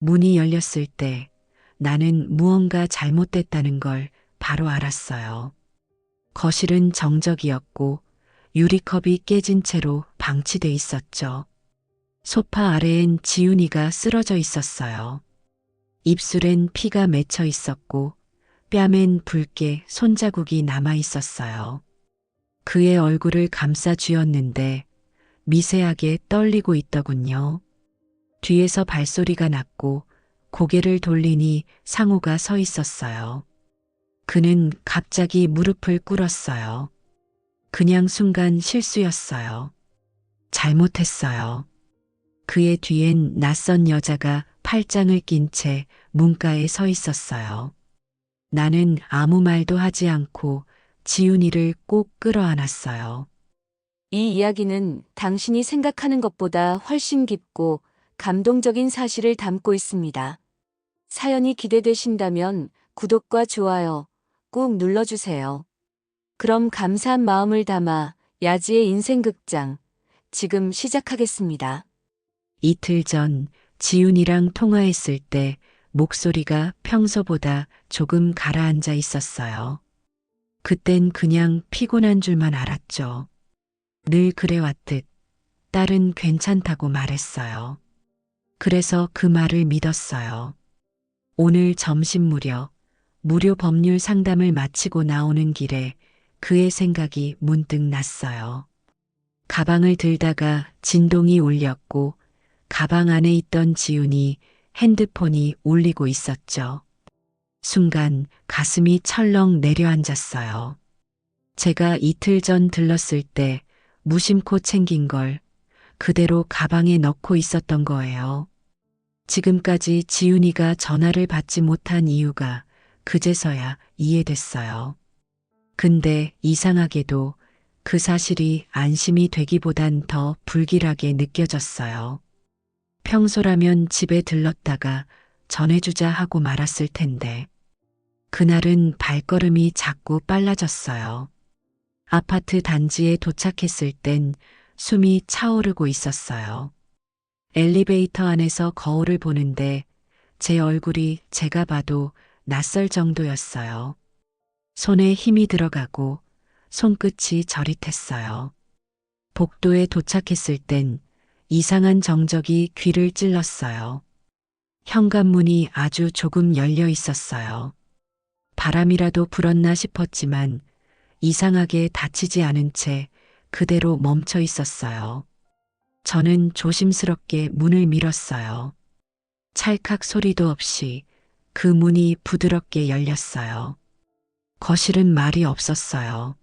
문이 열렸을 때 나는 무언가 잘못됐다는 걸 바로 알았어요. 거실은 정적이었고 유리컵이 깨진 채로 방치돼 있었죠. 소파 아래엔 지훈이가 쓰러져 있었어요. 입술엔 피가 맺혀 있었고 뺨엔 붉게 손자국이 남아 있었어요. 그의 얼굴을 감싸 쥐었는데 미세하게 떨리고 있더군요. 뒤에서 발소리가 났고 고개를 돌리니 상우가 서 있었어요. 그는 갑자기 무릎을 꿇었어요. 그냥 순간 실수였어요. 잘못했어요. 그의 뒤엔 낯선 여자가 팔짱을 낀 채 문가에 서 있었어요. 나는 아무 말도 하지 않고 지훈이를 꼭 끌어안았어요. 이 이야기는 당신이 생각하는 것보다 훨씬 깊고 감동적인 사실을 담고 있습니다. 사연이 기대되신다면 구독과 좋아요 꾹 눌러주세요. 그럼 감사한 마음을 담아 야지의 인생극장 지금 시작하겠습니다. 이틀 전 지훈이랑 통화했을 때 목소리가 평소보다 조금 가라앉아 있었어요. 그땐 그냥 피곤한 줄만 알았죠. 늘 그래왔듯 딸은 괜찮다고 말했어요. 그래서 그 말을 믿었어요. 오늘 점심 무렵 무료 법률 상담을 마치고 나오는 길에 그의 생각이 문득 났어요. 가방을 들다가 진동이 울렸고 가방 안에 있던 지훈이 핸드폰이 울리고 있었죠. 순간 가슴이 철렁 내려앉았어요. 제가 이틀 전 들렀을 때 무심코 챙긴 걸 그대로 가방에 넣고 있었던 거예요. 지금까지 지훈이가 전화를 받지 못한 이유가 그제서야 이해됐어요. 근데 이상하게도 그 사실이 안심이 되기보단 더 불길하게 느껴졌어요. 평소라면 집에 들렀다가 전해주자 하고 말았을 텐데 그날은 발걸음이 자꾸 빨라졌어요. 아파트 단지에 도착했을 땐 숨이 차오르고 있었어요. 엘리베이터 안에서 거울을 보는데 제 얼굴이 제가 봐도 낯설 정도였어요. 손에 힘이 들어가고 손끝이 저릿했어요. 복도에 도착했을 땐 이상한 정적이 귀를 찔렀어요. 현관문이 아주 조금 열려 있었어요. 바람이라도 불었나 싶었지만 이상하게 닫히지 않은 채 그대로 멈춰 있었어요. 저는 조심스럽게 문을 밀었어요. 찰칵 소리도 없이 그 문이 부드럽게 열렸어요. 거실은 말이 없었어요.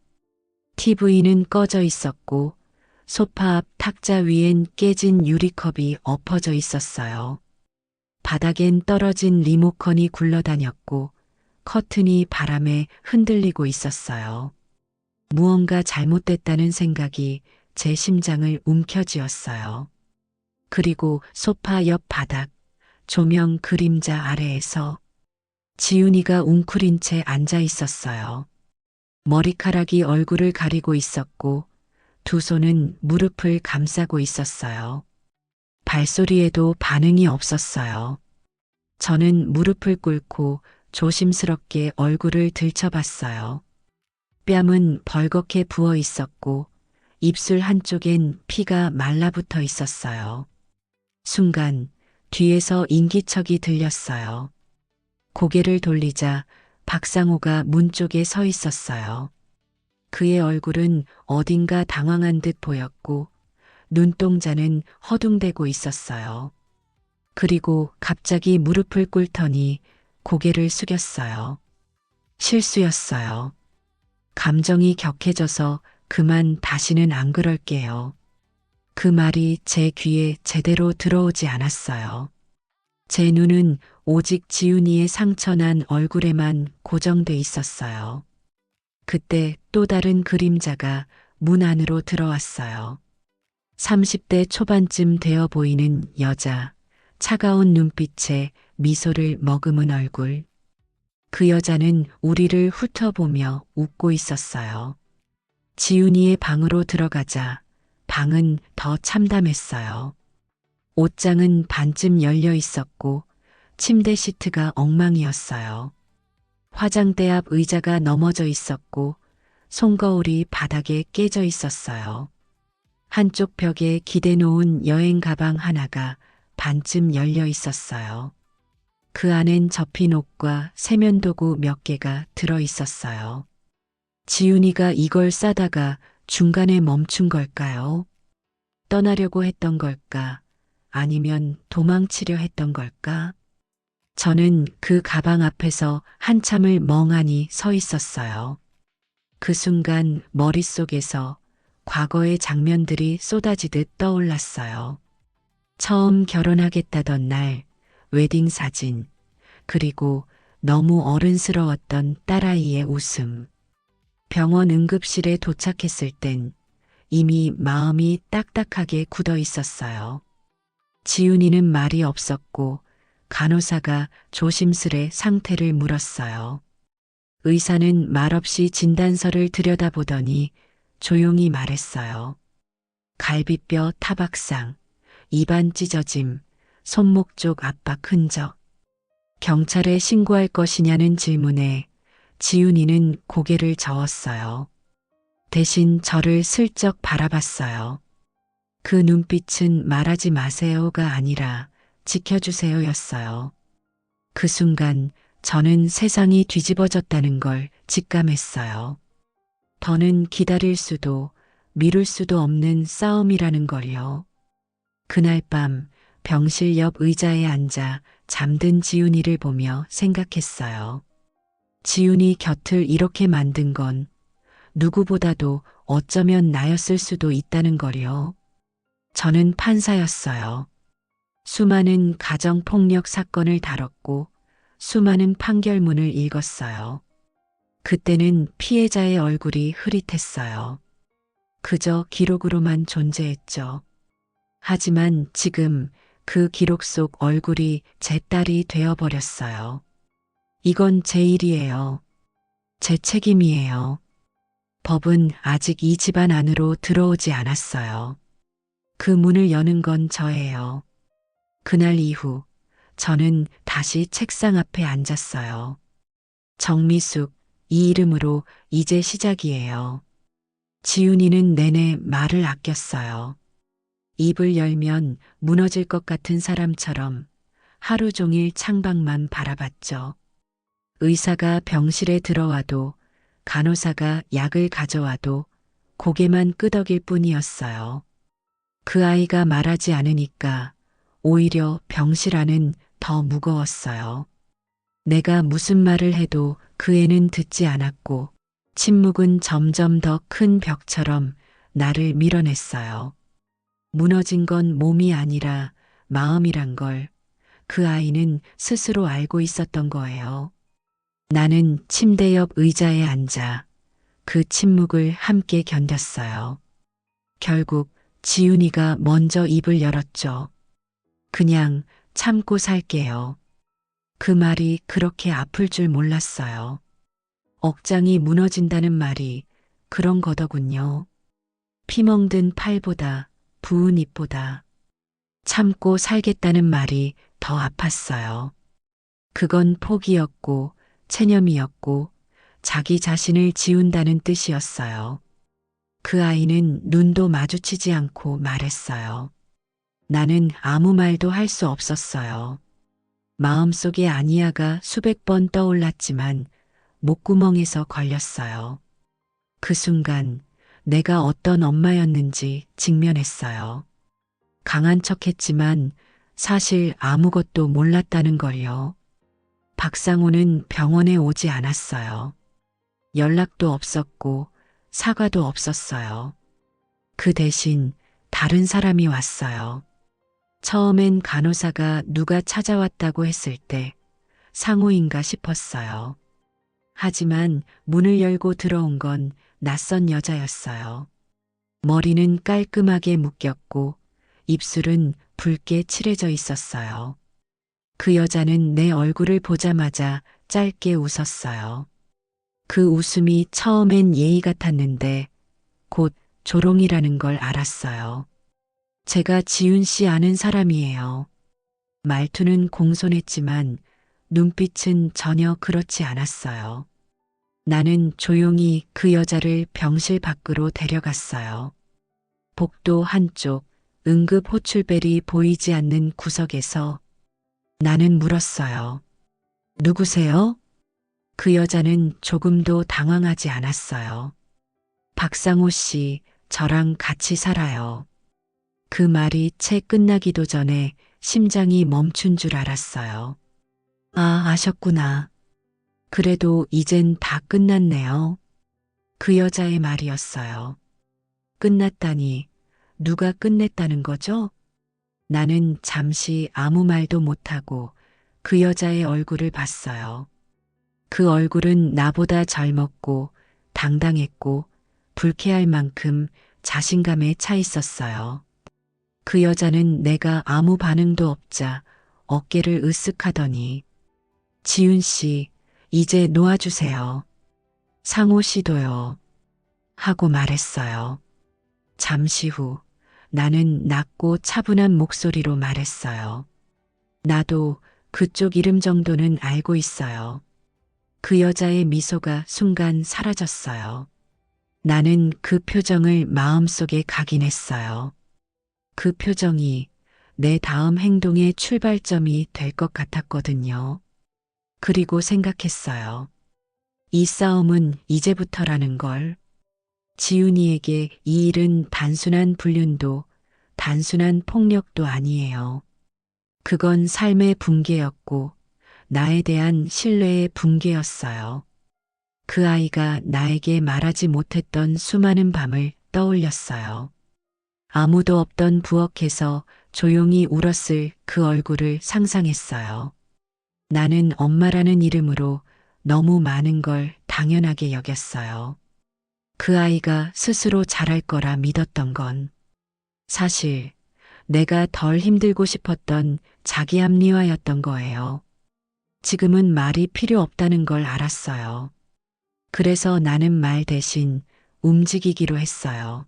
TV는 꺼져 있었고 소파 앞 탁자 위엔 깨진 유리컵이 엎어져 있었어요. 바닥엔 떨어진 리모컨이 굴러다녔고 커튼이 바람에 흔들리고 있었어요. 무언가 잘못됐다는 생각이 제 심장을 움켜쥐었어요. 그리고 소파 옆 바닥, 조명 그림자 아래에서 지훈이가 웅크린 채 앉아 있었어요. 머리카락이 얼굴을 가리고 있었고 두 손은 무릎을 감싸고 있었어요. 발소리에도 반응이 없었어요. 저는 무릎을 꿇고 조심스럽게 얼굴을 들춰봤어요. 뺨은 벌겋게 부어 있었고 입술 한쪽엔 피가 말라붙어 있었어요. 순간 뒤에서 인기척이 들렸어요. 고개를 돌리자 박상호가 문 쪽에 서 있었어요. 그의 얼굴은 어딘가 당황한 듯 보였고 눈동자는 허둥대고 있었어요. 그리고 갑자기 무릎을 꿇더니 고개를 숙였어요. 실수였어요. 감정이 격해져서 그만 다시는 안 그럴게요. 그 말이 제 귀에 제대로 들어오지 않았어요. 제 눈은 오직 지훈이의 상처난 얼굴에만 고정돼 있었어요. 그때 또 다른 그림자가 문 안으로 들어왔어요. 30대 초반쯤 되어 보이는 여자, 차가운 눈빛에 미소를 머금은 얼굴. 그 여자는 우리를 훑어보며 웃고 있었어요. 지훈이의 방으로 들어가자 방은 더 참담했어요. 옷장은 반쯤 열려 있었고 침대 시트가 엉망이었어요. 화장대 앞 의자가 넘어져 있었고 손거울이 바닥에 깨져 있었어요. 한쪽 벽에 기대 놓은 여행 가방 하나가 반쯤 열려 있었어요. 그 안엔 접힌 옷과 세면도구 몇 개가 들어 있었어요. 지훈이가 이걸 싸다가 중간에 멈춘 걸까요? 떠나려고 했던 걸까? 아니면 도망치려 했던 걸까? 저는 그 가방 앞에서 한참을 멍하니 서 있었어요. 그 순간 머릿속에서 과거의 장면들이 쏟아지듯 떠올랐어요. 처음 결혼하겠다던 날, 웨딩 사진, 그리고 너무 어른스러웠던 딸아이의 웃음. 병원 응급실에 도착했을 땐 이미 마음이 딱딱하게 굳어 있었어요. 지훈이는 말이 없었고 간호사가 조심스레 상태를 물었어요. 의사는 말없이 진단서를 들여다보더니 조용히 말했어요. 갈비뼈 타박상, 입안 찢어짐, 손목 쪽 압박 흔적. 경찰에 신고할 것이냐는 질문에 지훈이는 고개를 저었어요. 대신 저를 슬쩍 바라봤어요. 그 눈빛은 말하지 마세요가 아니라 지켜주세요였어요. 그 순간 저는 세상이 뒤집어졌다는 걸 직감했어요. 더는 기다릴 수도 미룰 수도 없는 싸움이라는 걸요. 그날 밤 병실 옆 의자에 앉아 잠든 지훈이를 보며 생각했어요. 지훈이 곁을 이렇게 만든 건 누구보다도 어쩌면 나였을 수도 있다는 거요. 저는 판사였어요. 수많은 가정폭력 사건을 다뤘고 수많은 판결문을 읽었어요. 그때는 피해자의 얼굴이 흐릿했어요. 그저 기록으로만 존재했죠. 하지만 지금 그 기록 속 얼굴이 제 딸이 되어버렸어요. 이건 제 일이에요. 제 책임이에요. 법은 아직 이 집안 안으로 들어오지 않았어요. 그 문을 여는 건 저예요. 그날 이후 저는 다시 책상 앞에 앉았어요. 정미숙, 이 이름으로 이제 시작이에요. 지훈이는 내내 말을 아꼈어요. 입을 열면 무너질 것 같은 사람처럼 하루 종일 창밖만 바라봤죠. 의사가 병실에 들어와도 간호사가 약을 가져와도 고개만 끄덕일 뿐이었어요. 그 아이가 말하지 않으니까 오히려 병실 안은 더 무거웠어요. 내가 무슨 말을 해도 그 애는 듣지 않았고 침묵은 점점 더 큰 벽처럼 나를 밀어냈어요. 무너진 건 몸이 아니라 마음이란 걸 그 아이는 스스로 알고 있었던 거예요. 나는 침대 옆 의자에 앉아 그 침묵을 함께 견뎠어요. 결국 지훈이가 먼저 입을 열었죠. 그냥 참고 살게요. 그 말이 그렇게 아플 줄 몰랐어요. 억장이 무너진다는 말이 그런 거더군요. 피멍든 팔보다 부은 입보다 참고 살겠다는 말이 더 아팠어요. 그건 포기였고 체념이었고 자기 자신을 지운다는 뜻이었어요. 그 아이는 눈도 마주치지 않고 말했어요. 나는 아무 말도 할 수 없었어요. 마음속에 아니야가 수백 번 떠올랐지만 목구멍에서 걸렸어요. 그 순간 내가 어떤 엄마였는지 직면했어요. 강한 척했지만 사실 아무것도 몰랐다는 걸요. 박상호는 병원에 오지 않았어요. 연락도 없었고 사과도 없었어요. 그 대신 다른 사람이 왔어요. 처음엔 간호사가 누가 찾아왔다고 했을 때 상호인가 싶었어요. 하지만 문을 열고 들어온 건 낯선 여자였어요. 머리는 깔끔하게 묶였고 입술은 붉게 칠해져 있었어요. 그 여자는 내 얼굴을 보자마자 짧게 웃었어요. 그 웃음이 처음엔 예의 같았는데 곧 조롱이라는 걸 알았어요. 제가 지훈 씨 아는 사람이에요. 말투는 공손했지만 눈빛은 전혀 그렇지 않았어요. 나는 조용히 그 여자를 병실 밖으로 데려갔어요. 복도 한쪽 응급 호출벨이 보이지 않는 구석에서 나는 물었어요. 누구세요? 그 여자는 조금도 당황하지 않았어요. 박상호 씨, 저랑 같이 살아요. 그 말이 채 끝나기도 전에 심장이 멈춘 줄 알았어요. 아, 아셨구나. 그래도 이젠 다 끝났네요. 그 여자의 말이었어요. 끝났다니, 누가 끝냈다는 거죠? 나는 잠시 아무 말도 못하고 그 여자의 얼굴을 봤어요. 그 얼굴은 나보다 젊었고 당당했고 불쾌할 만큼 자신감에 차 있었어요. 그 여자는 내가 아무 반응도 없자 어깨를 으쓱하더니 지윤 씨, 이제 놓아주세요. 상호 씨도요. 하고 말했어요. 잠시 후 나는 낮고 차분한 목소리로 말했어요. 나도 그쪽 이름 정도는 알고 있어요. 그 여자의 미소가 순간 사라졌어요. 나는 그 표정을 마음속에 각인했어요. 그 표정이 내 다음 행동의 출발점이 될 것 같았거든요. 그리고 생각했어요. 이 싸움은 이제부터라는 걸. 지훈이에게 이 일은 단순한 불륜도 단순한 폭력도 아니에요. 그건 삶의 붕괴였고 나에 대한 신뢰의 붕괴였어요. 그 아이가 나에게 말하지 못했던 수많은 밤을 떠올렸어요. 아무도 없던 부엌에서 조용히 울었을 그 얼굴을 상상했어요. 나는 엄마라는 이름으로 너무 많은 걸 당연하게 여겼어요. 그 아이가 스스로 잘할 거라 믿었던 건 사실 내가 덜 힘들고 싶었던 자기 합리화였던 거예요. 지금은 말이 필요 없다는 걸 알았어요. 그래서 나는 말 대신 움직이기로 했어요.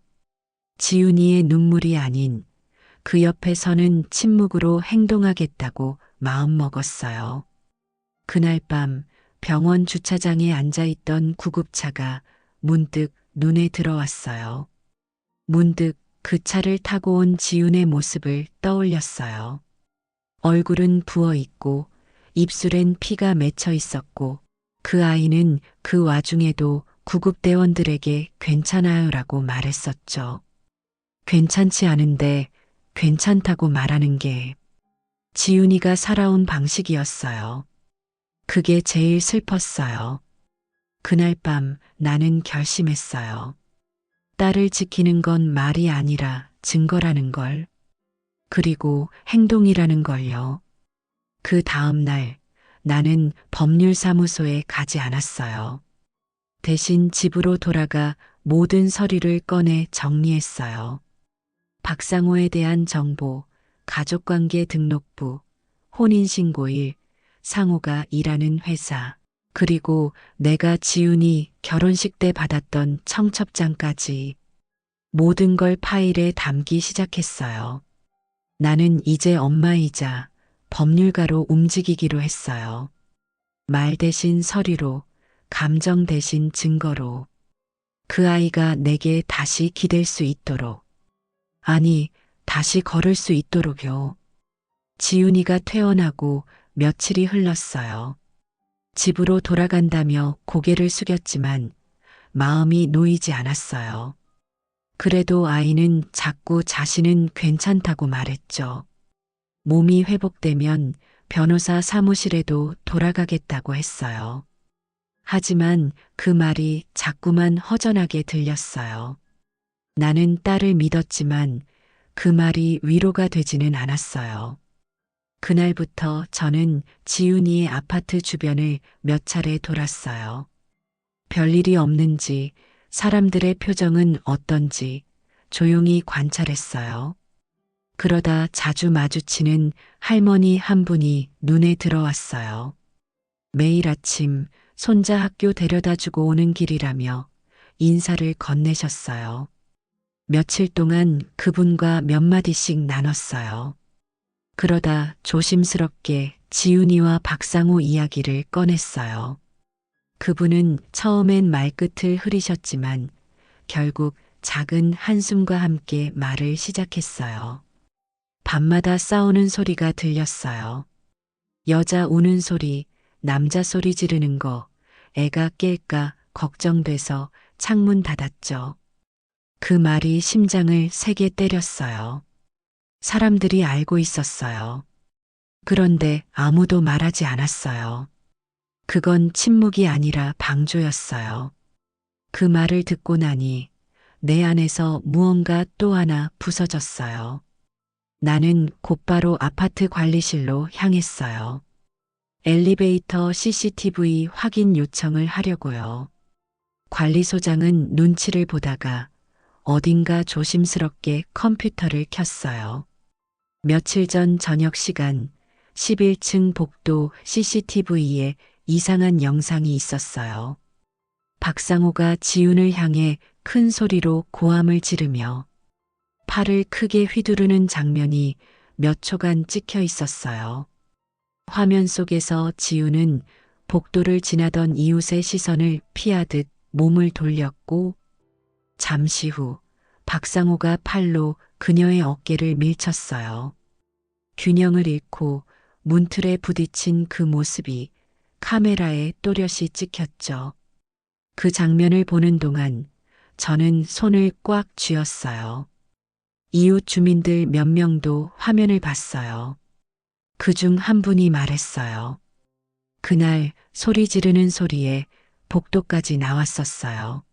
지훈이의 눈물이 아닌 그 옆에 서는 침묵으로 행동하겠다고 마음먹었어요. 그날 밤 병원 주차장에 앉아있던 구급차가 문득 눈에 들어왔어요. 문득 그 차를 타고 온 지훈의 모습을 떠올렸어요. 얼굴은 부어있고 입술엔 피가 맺혀 있었고 그 아이는 그 와중에도 구급대원들에게 괜찮아요라고 말했었죠. 괜찮지 않은데 괜찮다고 말하는 게 지훈이가 살아온 방식이었어요. 그게 제일 슬펐어요. 그날 밤 나는 결심했어요. 딸을 지키는 건 말이 아니라 증거라는 걸. 그리고 행동이라는 걸요. 그 다음 날 나는 법률사무소에 가지 않았어요. 대신 집으로 돌아가 모든 서류를 꺼내 정리했어요. 박상호에 대한 정보, 가족관계 등록부, 혼인신고일, 상호가 일하는 회사, 그리고 내가 지훈이 결혼식 때 받았던 청첩장까지 모든 걸 파일에 담기 시작했어요. 나는 이제 엄마이자 법률가로 움직이기로 했어요. 말 대신 서류로, 감정 대신 증거로. 그 아이가 내게 다시 기댈 수 있도록. 아니, 다시 걸을 수 있도록요. 지훈이가 퇴원하고 며칠이 흘렀어요. 집으로 돌아간다며 고개를 숙였지만 마음이 놓이지 않았어요. 그래도 아이는 자꾸 자신은 괜찮다고 말했죠. 몸이 회복되면 변호사 사무실에도 돌아가겠다고 했어요. 하지만 그 말이 자꾸만 허전하게 들렸어요. 나는 딸을 믿었지만 그 말이 위로가 되지는 않았어요. 그날부터 저는 지훈이의 아파트 주변을 몇 차례 돌았어요. 별일이 없는지, 사람들의 표정은 어떤지 조용히 관찰했어요. 그러다 자주 마주치는 할머니 한 분이 눈에 들어왔어요. 매일 아침 손자 학교 데려다 주고 오는 길이라며 인사를 건네셨어요. 며칠 동안 그분과 몇 마디씩 나눴어요. 그러다 조심스럽게 지훈이와 박상호 이야기를 꺼냈어요. 그분은 처음엔 말끝을 흐리셨지만 결국 작은 한숨과 함께 말을 시작했어요. 밤마다 싸우는 소리가 들렸어요. 여자 우는 소리, 남자 소리 지르는 거, 애가 깰까 걱정돼서 창문 닫았죠. 그 말이 심장을 세게 때렸어요. 사람들이 알고 있었어요. 그런데 아무도 말하지 않았어요. 그건 침묵이 아니라 방조였어요. 그 말을 듣고 나니 내 안에서 무언가 또 하나 부서졌어요. 나는 곧바로 아파트 관리실로 향했어요. 엘리베이터 CCTV 확인 요청을 하려고요. 관리소장은 눈치를 보다가 어딘가 조심스럽게 컴퓨터를 켰어요. 며칠 전 저녁 시간 11층 복도 CCTV에 이상한 영상이 있었어요. 박상호가 지훈을 향해 큰 소리로 고함을 지르며 팔을 크게 휘두르는 장면이 몇 초간 찍혀 있었어요. 화면 속에서 지훈은 복도를 지나던 이웃의 시선을 피하듯 몸을 돌렸고 잠시 후 박상호가 팔로 그녀의 어깨를 밀쳤어요. 균형을 잃고 문틀에 부딪힌 그 모습이 카메라에 또렷이 찍혔죠. 그 장면을 보는 동안 저는 손을 꽉 쥐었어요. 이웃 주민들 몇 명도 화면을 봤어요. 그중 한 분이 말했어요. 그날 소리 지르는 소리에 복도까지 나왔었어요.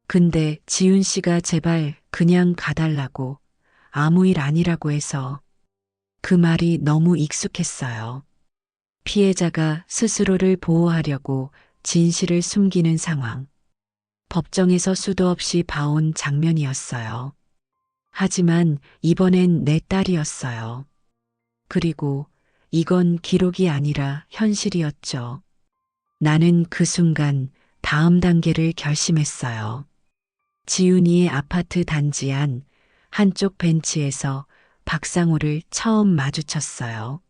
근데 지훈 씨가 제발 그냥 가달라고 아무 일 아니라고 해서 그 말이 너무 익숙했어요. 피해자가 스스로를 보호하려고 진실을 숨기는 상황. 법정에서 수도 없이 봐온 장면이었어요. 하지만 이번엔 내 딸이었어요. 그리고 이건 기록이 아니라 현실이었죠. 나는 그 순간 다음 단계를 결심했어요. 지훈이의 아파트 단지 안 한쪽 벤치에서 박상호를 처음 마주쳤어요.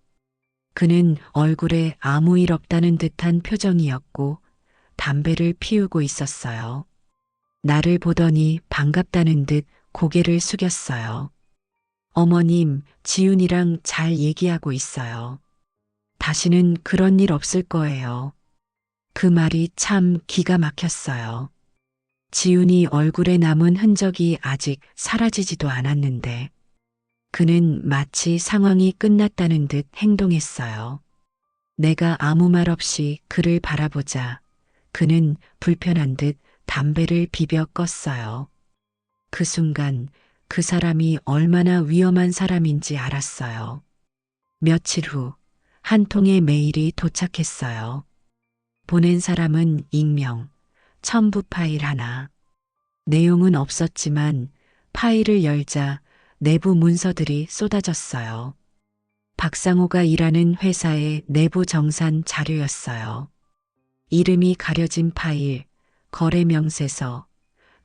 그는 얼굴에 아무 일 없다는 듯한 표정이었고 담배를 피우고 있었어요. 나를 보더니 반갑다는 듯 고개를 숙였어요. 어머님, 지훈이랑 잘 얘기하고 있어요. 다시는 그런 일 없을 거예요. 그 말이 참 기가 막혔어요. 지훈이 얼굴에 남은 흔적이 아직 사라지지도 않았는데 그는 마치 상황이 끝났다는 듯 행동했어요. 내가 아무 말 없이 그를 바라보자 그는 불편한 듯 담배를 비벼 껐어요. 그 순간 그 사람이 얼마나 위험한 사람인지 알았어요. 며칠 후 한 통의 메일이 도착했어요. 보낸 사람은 익명, 첨부 파일 하나. 내용은 없었지만 파일을 열자 내부 문서들이 쏟아졌어요. 박상호가 일하는 회사의 내부 정산 자료였어요. 이름이 가려진 파일, 거래 명세서,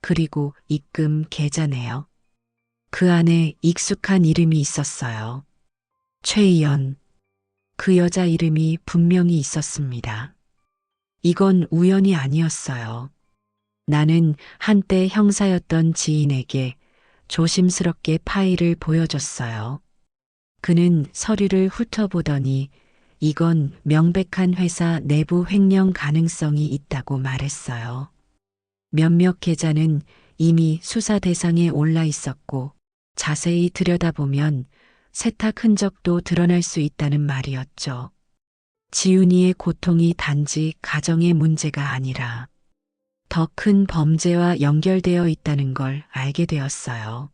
그리고 입금 계좌 내역. 그 안에 익숙한 이름이 있었어요. 최희연. 그 여자 이름이 분명히 있었습니다. 이건 우연이 아니었어요. 나는 한때 형사였던 지인에게 조심스럽게 파일을 보여줬어요. 그는 서류를 훑어보더니 이건 명백한 회사 내부 횡령 가능성이 있다고 말했어요. 몇몇 계좌는 이미 수사 대상에 올라 있었고 자세히 들여다보면 세탁 흔적도 드러날 수 있다는 말이었죠. 지훈이의 고통이 단지 가정의 문제가 아니라 더 큰 범죄와 연결되어 있다는 걸 알게 되었어요.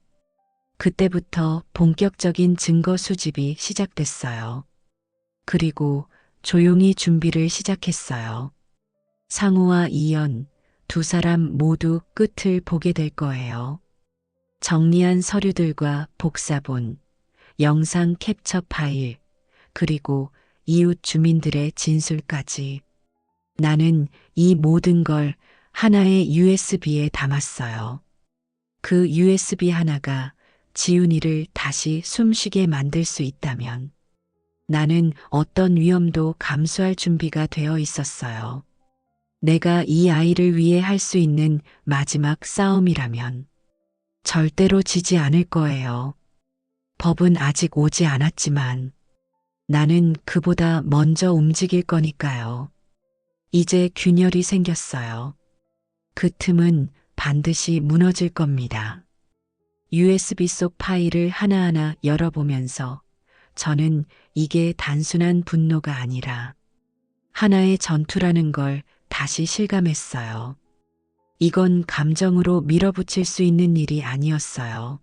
그때부터 본격적인 증거 수집이 시작됐어요. 그리고 조용히 준비를 시작했어요. 상우와 이연, 두 사람 모두 끝을 보게 될 거예요. 정리한 서류들과 복사본, 영상 캡처 파일, 그리고 이웃 주민들의 진술까지. 나는 이 모든 걸 하나의 USB에 담았어요. 그 USB 하나가 지훈이를 다시 숨쉬게 만들 수 있다면 나는 어떤 위험도 감수할 준비가 되어 있었어요. 내가 이 아이를 위해 할 수 있는 마지막 싸움이라면 절대로 지지 않을 거예요. 법은 아직 오지 않았지만 나는 그보다 먼저 움직일 거니까요. 이제 균열이 생겼어요. 그 틈은 반드시 무너질 겁니다. USB 속 파일을 하나하나 열어보면서 저는 이게 단순한 분노가 아니라 하나의 전투라는 걸 다시 실감했어요. 이건 감정으로 밀어붙일 수 있는 일이 아니었어요.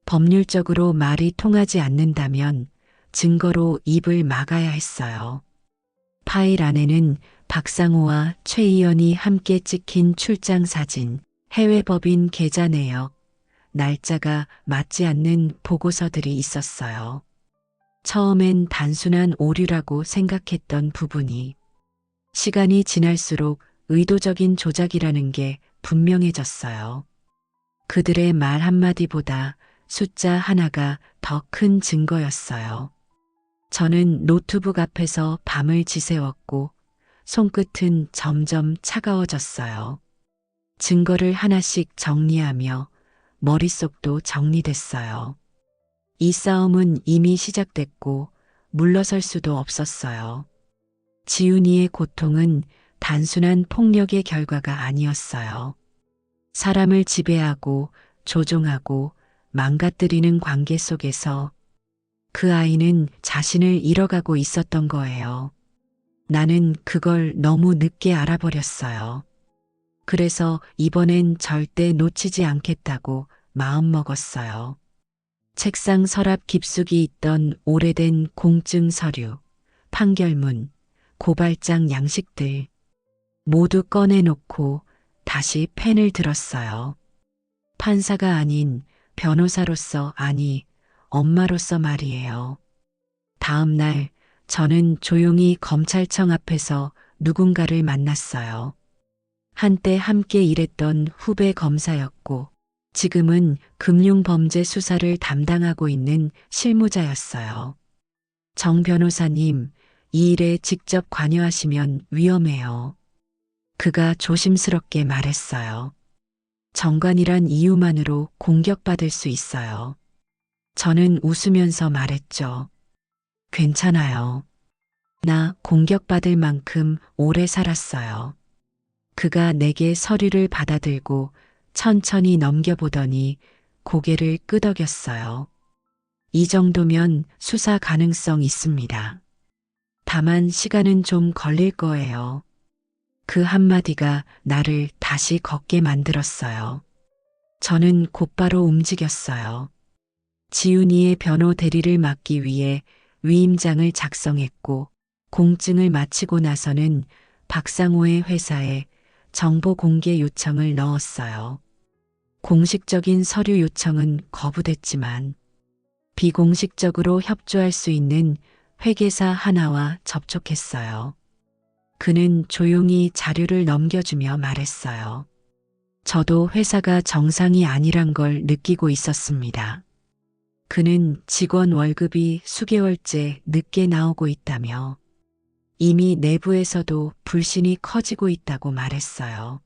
법률적으로 말이 통하지 않는다면 증거로 입을 막아야 했어요. 파일 안에는 박상호와 최희연이 함께 찍힌 출장 사진, 해외 법인 계좌 내역, 날짜가 맞지 않는 보고서들이 있었어요. 처음엔 단순한 오류라고 생각했던 부분이 시간이 지날수록 의도적인 조작이라는 게 분명해졌어요. 그들의 말 한마디보다 숫자 하나가 더 큰 증거였어요. 저는 노트북 앞에서 밤을 지새웠고 손끝은 점점 차가워졌어요. 증거를 하나씩 정리하며 머릿속도 정리됐어요. 이 싸움은 이미 시작됐고 물러설 수도 없었어요. 지훈이의 고통은 단순한 폭력의 결과가 아니었어요. 사람을 지배하고 조종하고 망가뜨리는 관계 속에서 그 아이는 자신을 잃어가고 있었던 거예요. 나는 그걸 너무 늦게 알아버렸어요. 그래서 이번엔 절대 놓치지 않겠다고 마음먹었어요. 책상 서랍 깊숙이 있던 오래된 공증 서류, 판결문, 고발장 양식들 모두 꺼내놓고 다시 펜을 들었어요. 판사가 아닌 변호사로서, 아니 엄마로서 말이에요. 다음 날 저는 조용히 검찰청 앞에서 누군가를 만났어요. 한때 함께 일했던 후배 검사였고 지금은 금융범죄 수사를 담당하고 있는 실무자였어요. 정 변호사님, 이 일에 직접 관여하시면 위험해요. 그가 조심스럽게 말했어요. 정관이란 이유만으로 공격받을 수 있어요. 저는 웃으면서 말했죠. 괜찮아요. 나 공격받을 만큼 오래 살았어요. 그가 내게 서류를 받아들고 천천히 넘겨보더니 고개를 끄덕였어요. 이 정도면 수사 가능성 있습니다. 다만 시간은 좀 걸릴 거예요. 그 한마디가 나를 다시 걷게 만들었어요. 저는 곧바로 움직였어요. 지훈이의 변호 대리를 맡기 위해 위임장을 작성했고 공증을 마치고 나서는 박상호의 회사에 정보 공개 요청을 넣었어요. 공식적인 서류 요청은 거부됐지만 비공식적으로 협조할 수 있는 회계사 하나와 접촉했어요. 그는 조용히 자료를 넘겨주며 말했어요. 저도 회사가 정상이 아니란 걸 느끼고 있었습니다. 그는 직원 월급이 수개월째 늦게 나오고 있다며 이미 내부에서도 불신이 커지고 있다고 말했어요.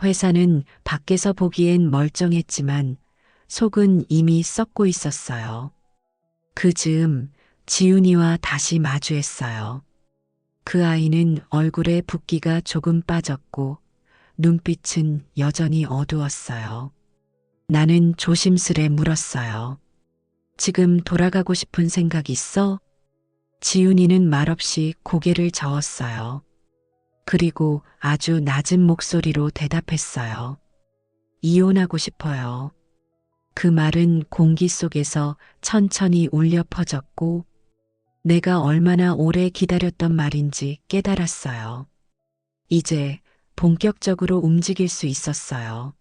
회사는 밖에서 보기엔 멀쩡했지만 속은 이미 썩고 있었어요. 그 즈음 지훈이와 다시 마주했어요. 그 아이는 얼굴에 붓기가 조금 빠졌고 눈빛은 여전히 어두웠어요. 나는 조심스레 물었어요. 지금 돌아가고 싶은 생각 있어? 지훈이는 말없이 고개를 저었어요. 그리고 아주 낮은 목소리로 대답했어요. 이혼하고 싶어요. 그 말은 공기 속에서 천천히 울려 퍼졌고 내가 얼마나 오래 기다렸던 말인지 깨달았어요. 이제 본격적으로 움직일 수 있었어요.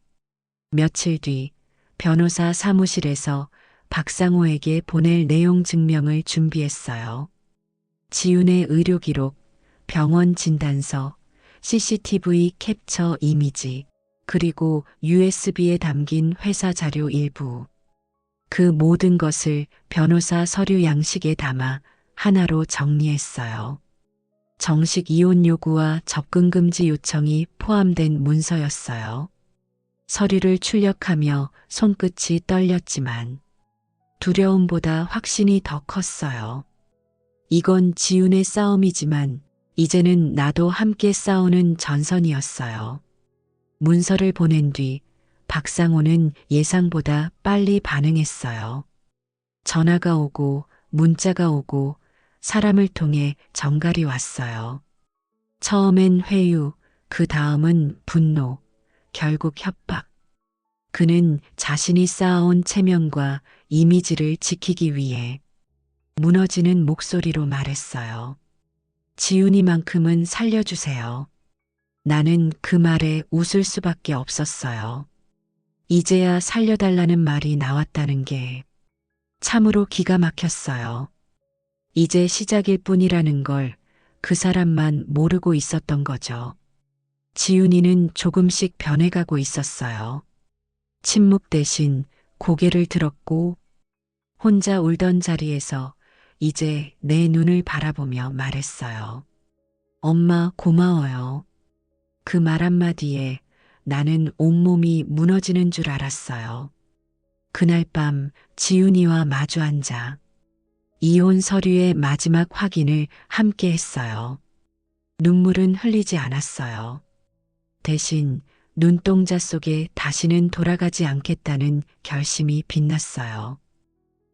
며칠 뒤 변호사 사무실에서 박상호에게 보낼 내용 증명을 준비했어요. 지훈의 의료 기록, 병원 진단서, CCTV 캡처 이미지, 그리고 USB에 담긴 회사 자료 일부. 그 모든 것을 변호사 서류 양식에 담아 하나로 정리했어요. 정식 이혼 요구와 접근 금지 요청이 포함된 문서였어요. 서류를 출력하며 손끝이 떨렸지만 두려움보다 확신이 더 컸어요. 이건 지훈의 싸움이지만 이제는 나도 함께 싸우는 전선이었어요. 문서를 보낸 뒤 박상호는 예상보다 빨리 반응했어요. 전화가 오고 문자가 오고 사람을 통해 전갈이 왔어요. 처음엔 회유, 그 다음은 분노, 결국 협박. 그는 자신이 쌓아온 체면과 이미지를 지키기 위해 무너지는 목소리로 말했어요. 지훈이만큼은 살려주세요. 나는 그 말에 웃을 수밖에 없었어요. 이제야 살려달라는 말이 나왔다는 게 참으로 기가 막혔어요. 이제 시작일 뿐이라는 걸 그 사람만 모르고 있었던 거죠. 지훈이는 조금씩 변해가고 있었어요. 침묵 대신 고개를 들었고 혼자 울던 자리에서 이제 내 눈을 바라보며 말했어요. 엄마 고마워요. 그 말 한마디에 나는 온몸이 무너지는 줄 알았어요. 그날 밤 지훈이와 마주 앉아 이혼 서류의 마지막 확인을 함께 했어요. 눈물은 흘리지 않았어요. 대신 눈동자 속에 다시는 돌아가지 않겠다는 결심이 빛났어요.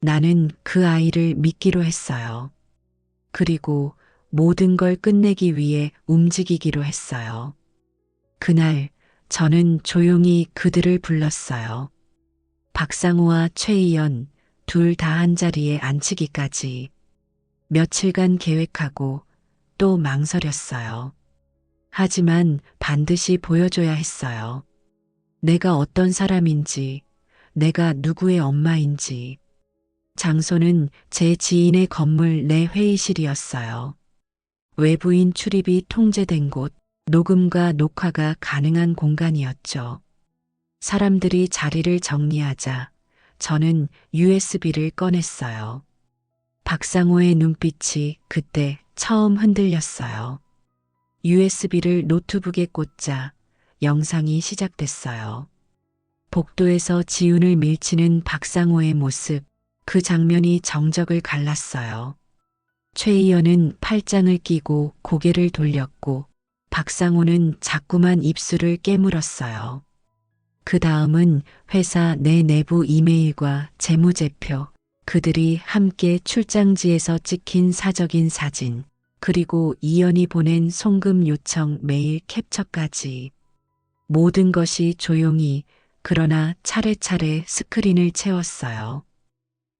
나는 그 아이를 믿기로 했어요. 그리고 모든 걸 끝내기 위해 움직이기로 했어요. 그날 저는 조용히 그들을 불렀어요. 박상우와 최희연 둘 다 한자리에 앉히기까지 며칠간 계획하고 또 망설였어요. 하지만 반드시 보여줘야 했어요. 내가 어떤 사람인지, 내가 누구의 엄마인지. 장소는 제 지인의 건물 내 회의실이었어요. 외부인 출입이 통제된 곳, 녹음과 녹화가 가능한 공간이었죠. 사람들이 자리를 정리하자 저는 USB를 꺼냈어요. 박상호의 눈빛이 그때 처음 흔들렸어요. USB를 노트북에 꽂자 영상이 시작됐어요. 복도에서 지훈을 밀치는 박상호의 모습, 그 장면이 정적을 갈랐어요. 최희연은 팔짱을 끼고 고개를 돌렸고 박상호는 자꾸만 입술을 깨물었어요. 그 다음은 회사 내 내부 이메일과 재무제표, 그들이 함께 출장지에서 찍힌 사적인 사진, 그리고 이연이 보낸 송금 요청 메일 캡처까지. 모든 것이 조용히 그러나 차례차례 스크린을 채웠어요.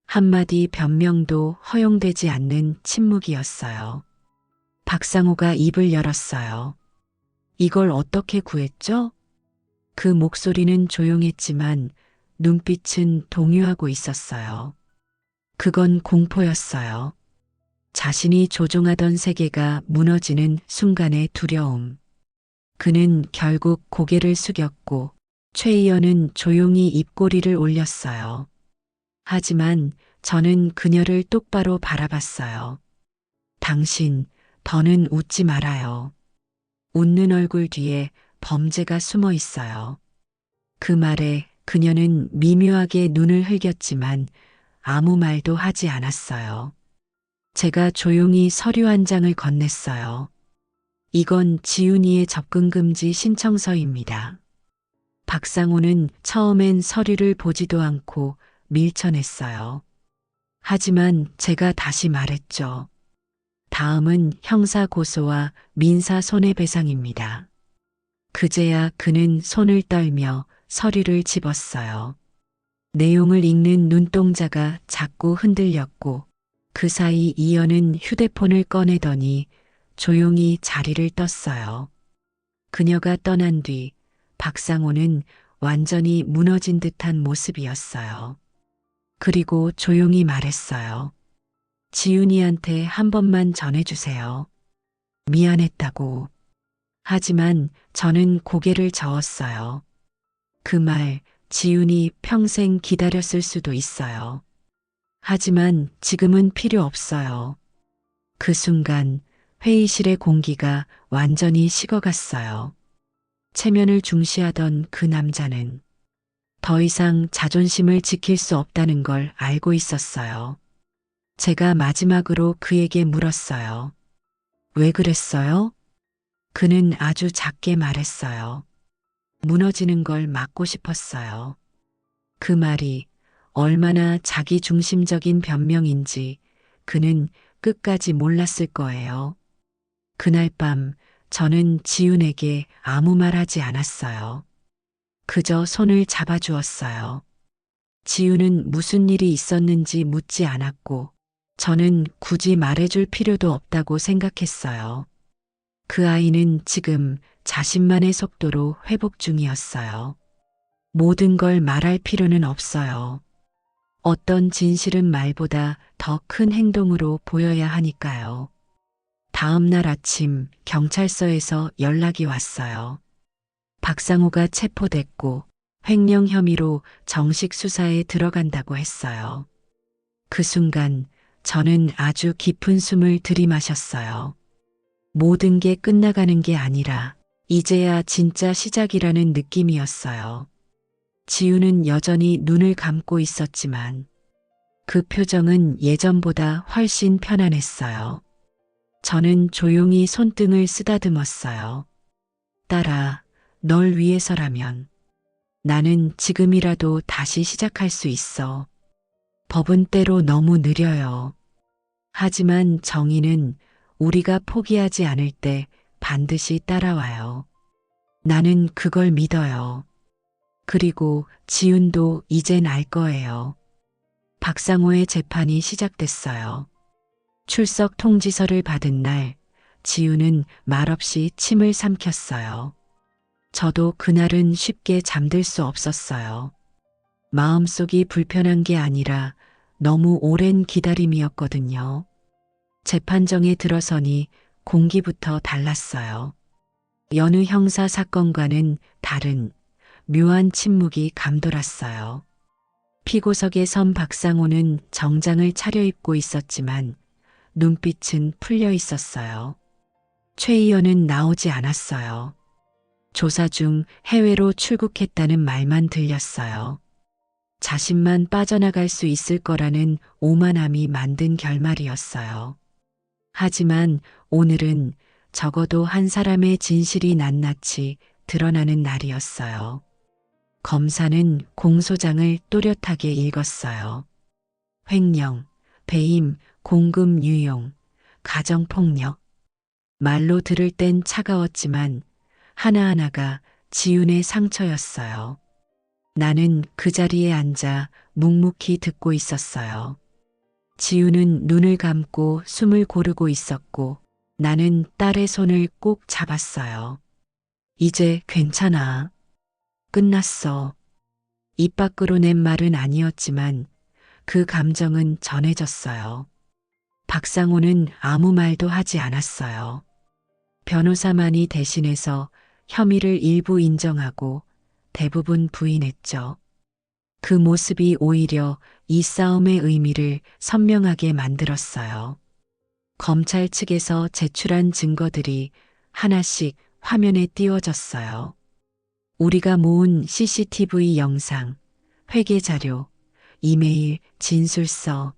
한마디 변명도 허용되지 않는 침묵이었어요. 박상호가 입을 열었어요. 이걸 어떻게 구했죠? 그 목소리는 조용했지만 눈빛은 동요하고 있었어요. 그건 공포였어요. 자신이 조종하던 세계가 무너지는 순간의 두려움. 그는 결국 고개를 숙였고 최희연은 조용히 입꼬리를 올렸어요. 하지만 저는 그녀를 똑바로 바라봤어요. 당신, 더는 웃지 말아요. 웃는 얼굴 뒤에 범죄가 숨어 있어요. 그 말에 그녀는 미묘하게 눈을 흘겼지만 아무 말도 하지 않았어요. 제가 조용히 서류 한 장을 건넸어요. 이건 지훈이의 접근금지 신청서입니다. 박상호는 처음엔 서류를 보지도 않고 밀쳐냈어요. 하지만 제가 다시 말했죠. 다음은 형사 고소와 민사 손해배상입니다. 그제야 그는 손을 떨며 서류를 집었어요. 내용을 읽는 눈동자가 자꾸 흔들렸고 그 사이 이연은 휴대폰을 꺼내더니 조용히 자리를 떴어요. 그녀가 떠난 뒤 박상호는 완전히 무너진 듯한 모습이었어요. 그리고 조용히 말했어요. 지훈이한테 한 번만 전해주세요. 미안했다고. 하지만 저는 고개를 저었어요. 그 말 지훈이 평생 기다렸을 수도 있어요. 하지만 지금은 필요 없어요. 그 순간 회의실의 공기가 완전히 식어갔어요. 체면을 중시하던 그 남자는 더 이상 자존심을 지킬 수 없다는 걸 알고 있었어요. 제가 마지막으로 그에게 물었어요. 왜 그랬어요? 그는 아주 작게 말했어요. 무너지는 걸 막고 싶었어요. 그 말이 얼마나 자기중심적인 변명인지 그는 끝까지 몰랐을 거예요. 그날 밤 저는 지훈에게 아무 말 하지 않았어요. 그저 손을 잡아주었어요. 지훈은 무슨 일이 있었는지 묻지 않았고 저는 굳이 말해줄 필요도 없다고 생각했어요. 그 아이는 지금 자신만의 속도로 회복 중이었어요. 모든 걸 말할 필요는 없어요. 어떤 진실은 말보다 더 큰 행동으로 보여야 하니까요. 다음 날 아침 경찰서에서 연락이 왔어요. 박상호가 체포됐고 횡령 혐의로 정식 수사에 들어간다고 했어요. 그 순간 저는 아주 깊은 숨을 들이마셨어요. 모든 게 끝나가는 게 아니라 이제야 진짜 시작이라는 느낌이었어요. 지우는 여전히 눈을 감고 있었지만 그 표정은 예전보다 훨씬 편안했어요. 저는 조용히 손등을 쓰다듬었어요. 딸아, 널 위해서라면 나는 지금이라도 다시 시작할 수 있어. 법은 때로 너무 느려요. 하지만 정의는 우리가 포기하지 않을 때 반드시 따라와요. 나는 그걸 믿어요. 그리고 지훈도 이젠 알 거예요. 박상호의 재판이 시작됐어요. 출석 통지서를 받은 날, 지훈은 말없이 침을 삼켰어요. 저도 그날은 쉽게 잠들 수 없었어요. 마음속이 불편한 게 아니라 너무 오랜 기다림이었거든요. 재판정에 들어서니 공기부터 달랐어요. 여느 형사 사건과는 다른 묘한 침묵이 감돌았어요. 피고석에 선 박상호는 정장을 차려입고 있었지만 눈빛은 풀려 있었어요. 최 의원은 나오지 않았어요. 조사 중 해외로 출국했다는 말만 들렸어요. 자신만 빠져나갈 수 있을 거라는 오만함이 만든 결말이었어요. 하지만 오늘은 적어도 한 사람의 진실이 낱낱이 드러나는 날이었어요. 검사는 공소장을 또렷하게 읽었어요. 횡령, 배임, 공금 유용, 가정폭력. 말로 들을 땐 차가웠지만 하나하나가 지훈의 상처였어요. 나는 그 자리에 앉아 묵묵히 듣고 있었어요. 지훈은 눈을 감고 숨을 고르고 있었고 나는 딸의 손을 꼭 잡았어요. 이제 괜찮아. 끝났어. 입 밖으로 낸 말은 아니었지만 그 감정은 전해졌어요. 박상호는 아무 말도 하지 않았어요. 변호사만이 대신해서 혐의를 일부 인정하고 대부분 부인했죠. 그 모습이 오히려 이 싸움의 의미를 선명하게 만들었어요. 검찰 측에서 제출한 증거들이 하나씩 화면에 띄워졌어요. 우리가 모은 CCTV 영상, 회계 자료, 이메일, 진술서.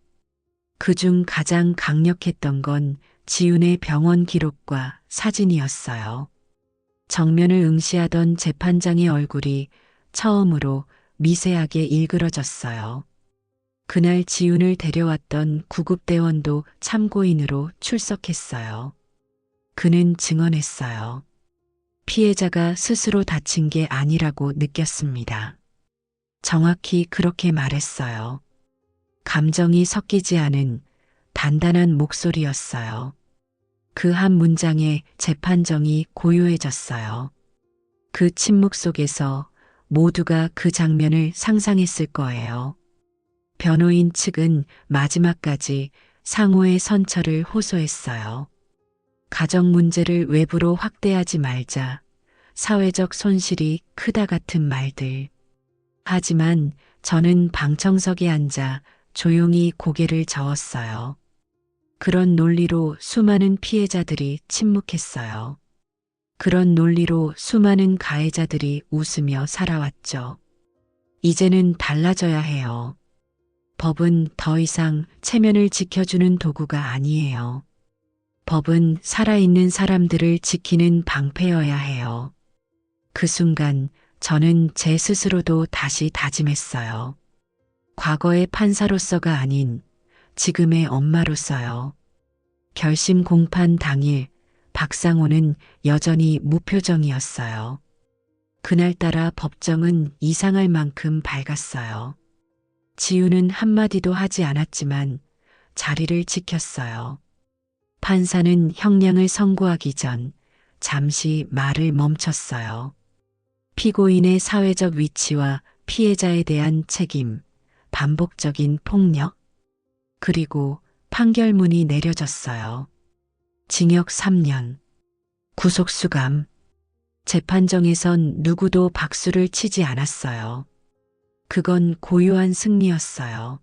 그중 가장 강력했던 건 지훈의 병원 기록과 사진이었어요. 정면을 응시하던 재판장의 얼굴이 처음으로 미세하게 일그러졌어요. 그날 지훈을 데려왔던 구급대원도 참고인으로 출석했어요. 그는 증언했어요. 피해자가 스스로 다친 게 아니라고 느꼈습니다. 정확히 그렇게 말했어요. 감정이 섞이지 않은 단단한 목소리였어요. 그 한 문장에 재판정이 고요해졌어요. 그 침묵 속에서 모두가 그 장면을 상상했을 거예요. 변호인 측은 마지막까지 상호의 선처를 호소했어요. 가정 문제를 외부로 확대하지 말자. 사회적 손실이 크다 같은 말들. 하지만 저는 방청석에 앉아 조용히 고개를 저었어요. 그런 논리로 수많은 피해자들이 침묵했어요. 그런 논리로 수많은 가해자들이 웃으며 살아왔죠. 이제는 달라져야 해요. 법은 더 이상 체면을 지켜주는 도구가 아니에요. 법은 살아있는 사람들을 지키는 방패여야 해요. 그 순간 저는 제 스스로도 다시 다짐했어요. 과거의 판사로서가 아닌 지금의 엄마로서요. 결심 공판 당일 박상호는 여전히 무표정이었어요. 그날따라 법정은 이상할 만큼 밝았어요. 지우는 한마디도 하지 않았지만 자리를 지켰어요. 판사는 형량을 선고하기 전 잠시 말을 멈췄어요. 피고인의 사회적 위치와 피해자에 대한 책임, 반복적인 폭력, 그리고 판결문이 내려졌어요. 징역 3년, 구속수감. 재판정에선 누구도 박수를 치지 않았어요. 그건 고요한 승리였어요.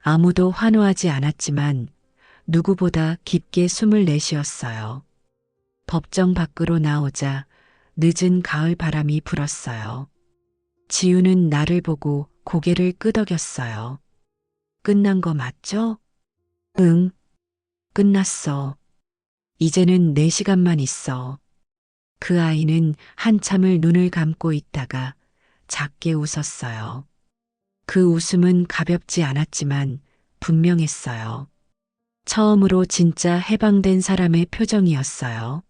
아무도 환호하지 않았지만 누구보다 깊게 숨을 내쉬었어요. 법정 밖으로 나오자 늦은 가을 바람이 불었어요. 지우는 나를 보고 고개를 끄덕였어요. 끝난 거 맞죠? 응, 끝났어. 이제는 4시간만 있어. 그 아이는 한참을 눈을 감고 있다가 작게 웃었어요. 그 웃음은 가볍지 않았지만 분명했어요. 처음으로 진짜 해방된 사람의 표정이었어요.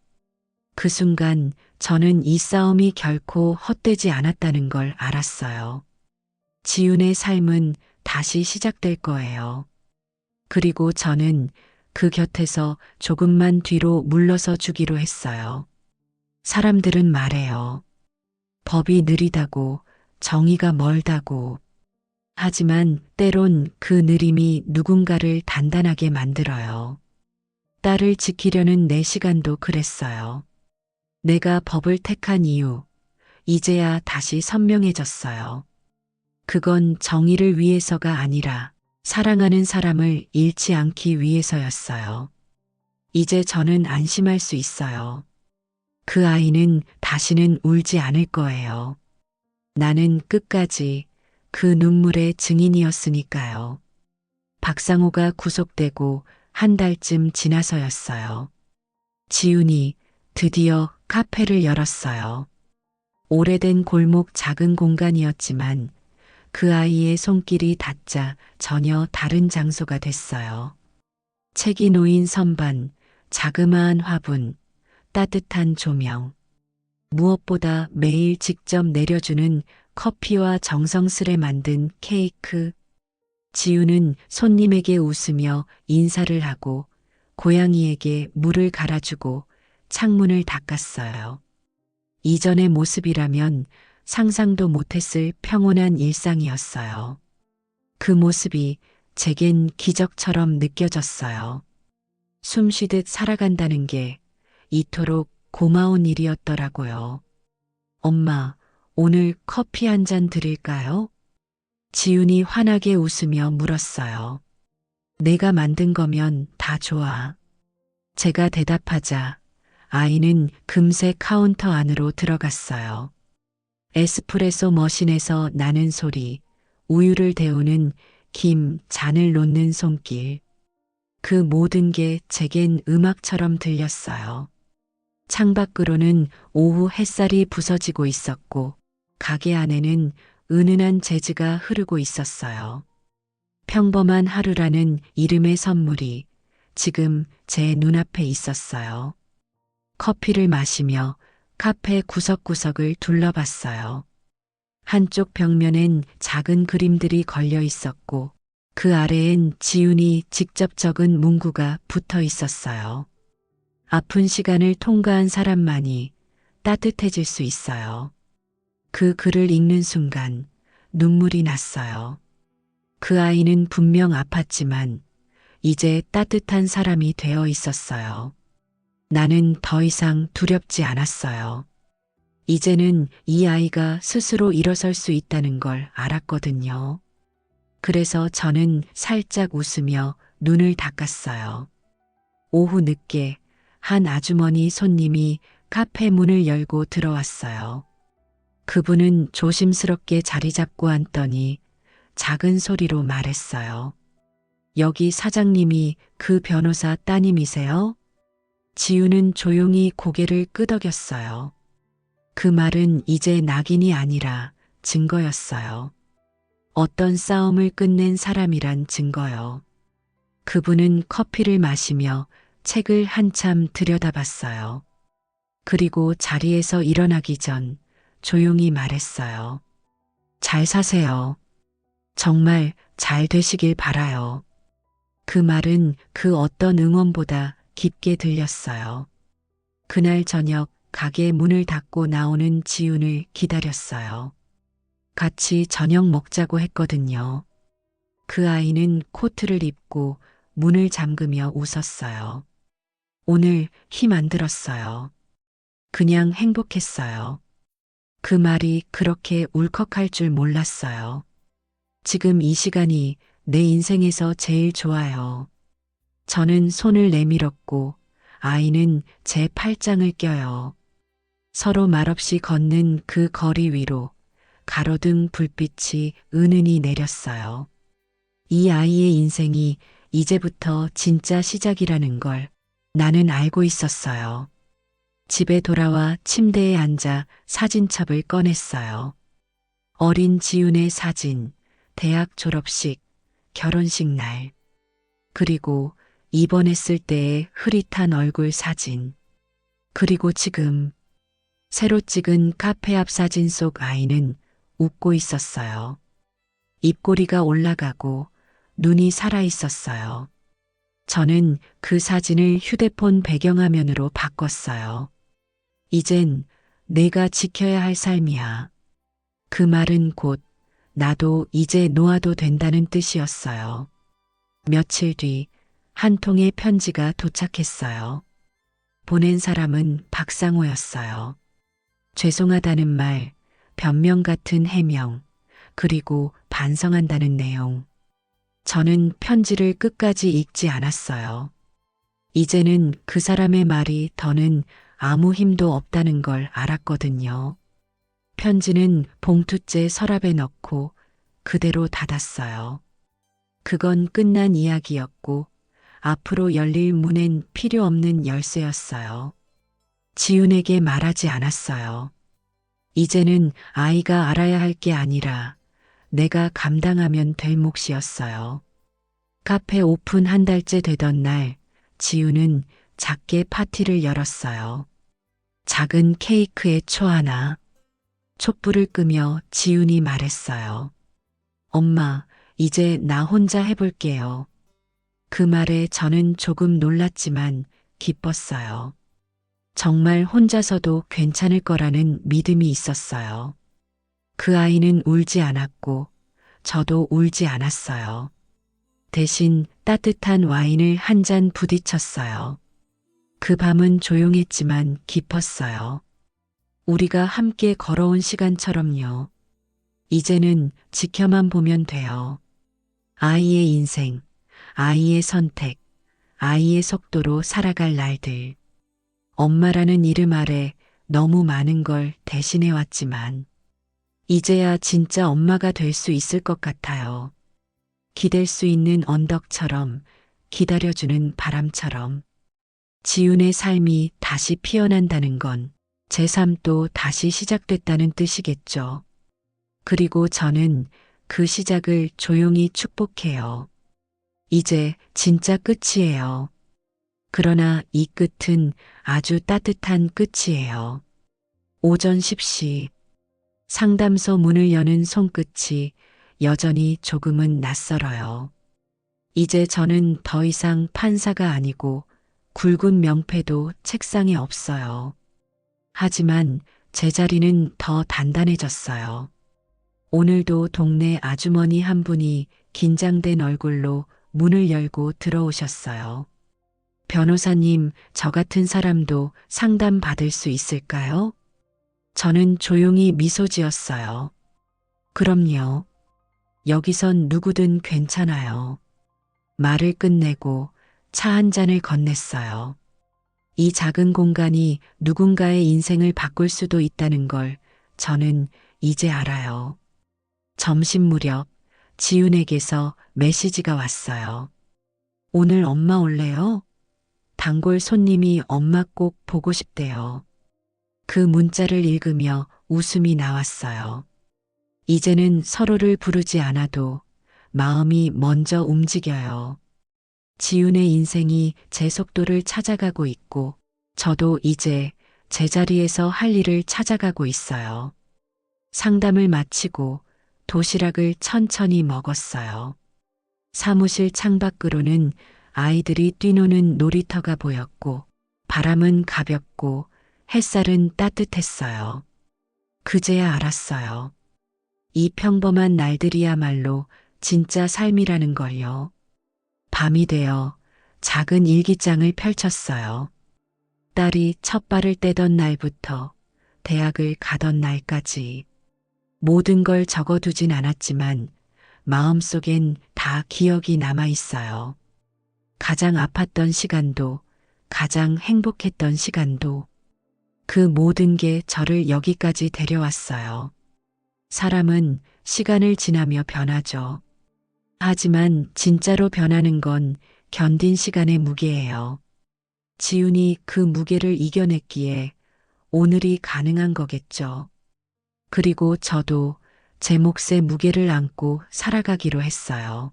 그 순간 저는 이 싸움이 결코 헛되지 않았다는 걸 알았어요. 지훈의 삶은 다시 시작될 거예요. 그리고 저는 그 곁에서 조금만 뒤로 물러서 주기로 했어요. 사람들은 말해요. 법이 느리다고, 정의가 멀다고. 하지만 때론 그 느림이 누군가를 단단하게 만들어요. 딸을 지키려는 내 시간도 그랬어요. 내가 법을 택한 이유, 이제야 다시 선명해졌어요. 그건 정의를 위해서가 아니라 사랑하는 사람을 잃지 않기 위해서였어요. 이제 저는 안심할 수 있어요. 그 아이는 다시는 울지 않을 거예요. 나는 끝까지 그 눈물의 증인이었으니까요. 박상호가 구속되고 한 달쯤 지나서였어요. 지훈이 드디어 카페를 열었어요. 오래된 골목 작은 공간이었지만 그 아이의 손길이 닿자 전혀 다른 장소가 됐어요. 책이 놓인 선반, 자그마한 화분, 따뜻한 조명. 무엇보다 매일 직접 내려주는 커피와 정성스레 만든 케이크. 지우는 손님에게 웃으며 인사를 하고 고양이에게 물을 갈아주고 창문을 닦았어요. 이전의 모습이라면 상상도 못했을 평온한 일상이었어요. 그 모습이 제겐 기적처럼 느껴졌어요. 숨 쉬듯 살아간다는 게 이토록 고마운 일이었더라고요. 엄마, 오늘 커피 한 잔 드릴까요? 지훈이 환하게 웃으며 물었어요. 내가 만든 거면 다 좋아. 제가 대답하자 아이는 금세 카운터 안으로 들어갔어요. 에스프레소 머신에서 나는 소리, 우유를 데우는 김, 잔을 놓는 손길. 그 모든 게 제겐 음악처럼 들렸어요. 창밖으로는 오후 햇살이 부서지고 있었고 가게 안에는 은은한 재즈가 흐르고 있었어요. 평범한 하루라는 이름의 선물이 지금 제 눈앞에 있었어요. 커피를 마시며 카페 구석구석을 둘러봤어요. 한쪽 벽면엔 작은 그림들이 걸려 있었고 그 아래엔 지훈이 직접 적은 문구가 붙어 있었어요. 아픈 시간을 통과한 사람만이 따뜻해질 수 있어요. 그 글을 읽는 순간 눈물이 났어요. 그 아이는 분명 아팠지만 이제 따뜻한 사람이 되어 있었어요. 나는 더 이상 두렵지 않았어요. 이제는 이 아이가 스스로 일어설 수 있다는 걸 알았거든요. 그래서 저는 살짝 웃으며 눈을 닦았어요. 오후 늦게 한 아주머니 손님이 카페 문을 열고 들어왔어요. 그분은 조심스럽게 자리 잡고 앉더니 작은 소리로 말했어요. 여기 사장님이 그 변호사 따님이세요? 지우는 조용히 고개를 끄덕였어요. 그 말은 이제 낙인이 아니라 증거였어요. 어떤 싸움을 끝낸 사람이란 증거요. 그분은 커피를 마시며 책을 한참 들여다봤어요. 그리고 자리에서 일어나기 전 조용히 말했어요. 잘 사세요. 정말 잘 되시길 바라요. 그 말은 그 어떤 응원보다 깊게 들렸어요. 그날 저녁 가게 문을 닫고 나오는 지훈을 기다렸어요. 같이 저녁 먹자고 했거든요. 그 아이는 코트를 입고 문을 잠그며 웃었어요. 오늘 힘 안 들었어요. 그냥 행복했어요. 그 말이 그렇게 울컥할 줄 몰랐어요. 지금 이 시간이 내 인생에서 제일 좋아요. 저는 손을 내밀었고 아이는 제 팔짱을 껴요. 서로 말없이 걷는 그 거리 위로 가로등 불빛이 은은히 내렸어요. 이 아이의 인생이 이제부터 진짜 시작이라는 걸 나는 알고 있었어요. 집에 돌아와 침대에 앉아 사진첩을 꺼냈어요. 어린 지훈의 사진, 대학 졸업식, 결혼식 날, 그리고 입원했을 때의 흐릿한 얼굴 사진, 그리고 지금 새로 찍은 카페 앞 사진 속 아이는 웃고 있었어요. 입꼬리가 올라가고 눈이 살아 있었어요. 저는 그 사진을 휴대폰 배경화면으로 바꿨어요. 이젠 내가 지켜야 할 삶이야. 그 말은 곧 나도 이제 놓아도 된다는 뜻이었어요. 며칠 뒤 한 통의 편지가 도착했어요. 보낸 사람은 박상호였어요. 죄송하다는 말, 변명 같은 해명, 그리고 반성한다는 내용. 저는 편지를 끝까지 읽지 않았어요. 이제는 그 사람의 말이 더는 아무 힘도 없다는 걸 알았거든요. 편지는 봉투째 서랍에 넣고 그대로 닫았어요. 그건 끝난 이야기였고 앞으로 열릴 문엔 필요 없는 열쇠였어요. 지훈에게 말하지 않았어요. 이제는 아이가 알아야 할 게 아니라 내가 감당하면 될 몫이었어요. 카페 오픈 한 달째 되던 날, 지훈은 작게 파티를 열었어요. 작은 케이크에 초 하나. 촛불을 끄며 지훈이 말했어요. 엄마, 이제 나 혼자 해볼게요. 그 말에 저는 조금 놀랐지만 기뻤어요. 정말 혼자서도 괜찮을 거라는 믿음이 있었어요. 그 아이는 울지 않았고 저도 울지 않았어요. 대신 따뜻한 와인을 한 잔 부딪혔어요. 그 밤은 조용했지만 깊었어요. 우리가 함께 걸어온 시간처럼요. 이제는 지켜만 보면 돼요. 아이의 인생, 아이의 선택, 아이의 속도로 살아갈 날들. 엄마라는 이름 아래 너무 많은 걸 대신해 왔지만 이제야 진짜 엄마가 될 수 있을 것 같아요. 기댈 수 있는 언덕처럼, 기다려주는 바람처럼. 지훈의 삶이 다시 피어난다는 건 제 삶도 다시 시작됐다는 뜻이겠죠. 그리고 저는 그 시작을 조용히 축복해요. 이제 진짜 끝이에요. 그러나 이 끝은 아주 따뜻한 끝이에요. 오전 10시 상담소 문을 여는 손끝이 여전히 조금은 낯설어요. 이제 저는 더 이상 판사가 아니고 굵은 명패도 책상에 없어요. 하지만 제 자리는 더 단단해졌어요. 오늘도 동네 아주머니 한 분이 긴장된 얼굴로 문을 열고 들어오셨어요. 변호사님, 저 같은 사람도 상담 받을 수 있을까요? 저는 조용히 미소 지었어요. 그럼요. 여기선 누구든 괜찮아요. 말을 끝내고 차 한 잔을 건넸어요. 이 작은 공간이 누군가의 인생을 바꿀 수도 있다는 걸 저는 이제 알아요. 점심 무렵 지윤에게서 메시지가 왔어요. 오늘 엄마 올래요? 단골 손님이 엄마 꼭 보고 싶대요. 그 문자를 읽으며 웃음이 나왔어요. 이제는 서로를 부르지 않아도 마음이 먼저 움직여요. 지윤의 인생이 제 속도를 찾아가고 있고 저도 이제 제자리에서 할 일을 찾아가고 있어요. 상담을 마치고 도시락을 천천히 먹었어요. 사무실 창밖으로는 아이들이 뛰노는 놀이터가 보였고 바람은 가볍고 햇살은 따뜻했어요. 그제야 알았어요. 이 평범한 날들이야말로 진짜 삶이라는 걸요. 밤이 되어 작은 일기장을 펼쳤어요. 딸이 첫 발을 떼던 날부터 대학을 가던 날까지 모든 걸 적어두진 않았지만 마음속엔 다 기억이 남아 있어요. 가장 아팠던 시간도, 가장 행복했던 시간도, 그 모든 게 저를 여기까지 데려왔어요. 사람은 시간을 지나며 변하죠. 하지만 진짜로 변하는 건 견딘 시간의 무게예요. 지훈이 그 무게를 이겨냈기에 오늘이 가능한 거겠죠. 그리고 저도 제 몫의 무게를 안고 살아가기로 했어요.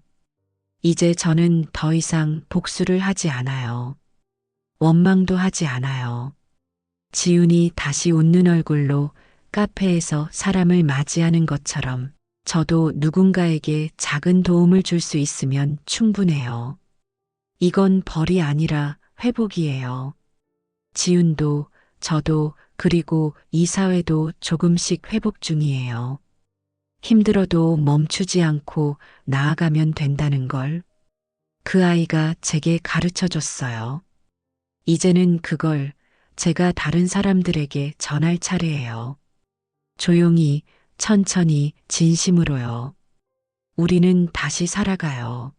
이제 저는 더 이상 복수를 하지 않아요. 원망도 하지 않아요. 지훈이 다시 웃는 얼굴로 카페에서 사람을 맞이하는 것처럼 저도 누군가에게 작은 도움을 줄 수 있으면 충분해요. 이건 벌이 아니라 회복이에요. 지훈도 저도 그리고 이 사회도 조금씩 회복 중이에요. 힘들어도 멈추지 않고 나아가면 된다는 걸 그 아이가 제게 가르쳐 줬어요. 이제는 그걸 제가 다른 사람들에게 전할 차례예요. 조용히, 천천히, 진심으로요. 우리는 다시 살아가요.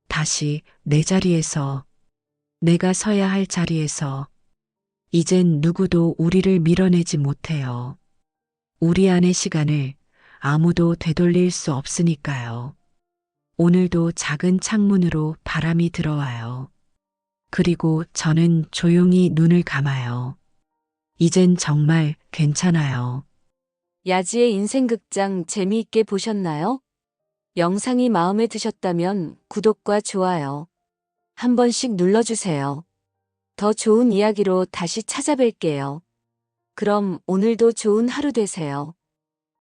다시 내 자리에서, 내가 서야 할 자리에서, 이젠 누구도 우리를 밀어내지 못해요. 우리 안의 시간을 아무도 되돌릴 수 없으니까요. 오늘도 작은 창문으로 바람이 들어와요. 그리고 저는 조용히 눈을 감아요. 이젠 정말 괜찮아요. 야지의 인생극장 재미있게 보셨나요? 영상이 마음에 드셨다면 구독과 좋아요 한 번씩 눌러주세요. 더 좋은 이야기로 다시 찾아뵐게요. 그럼 오늘도 좋은 하루 되세요.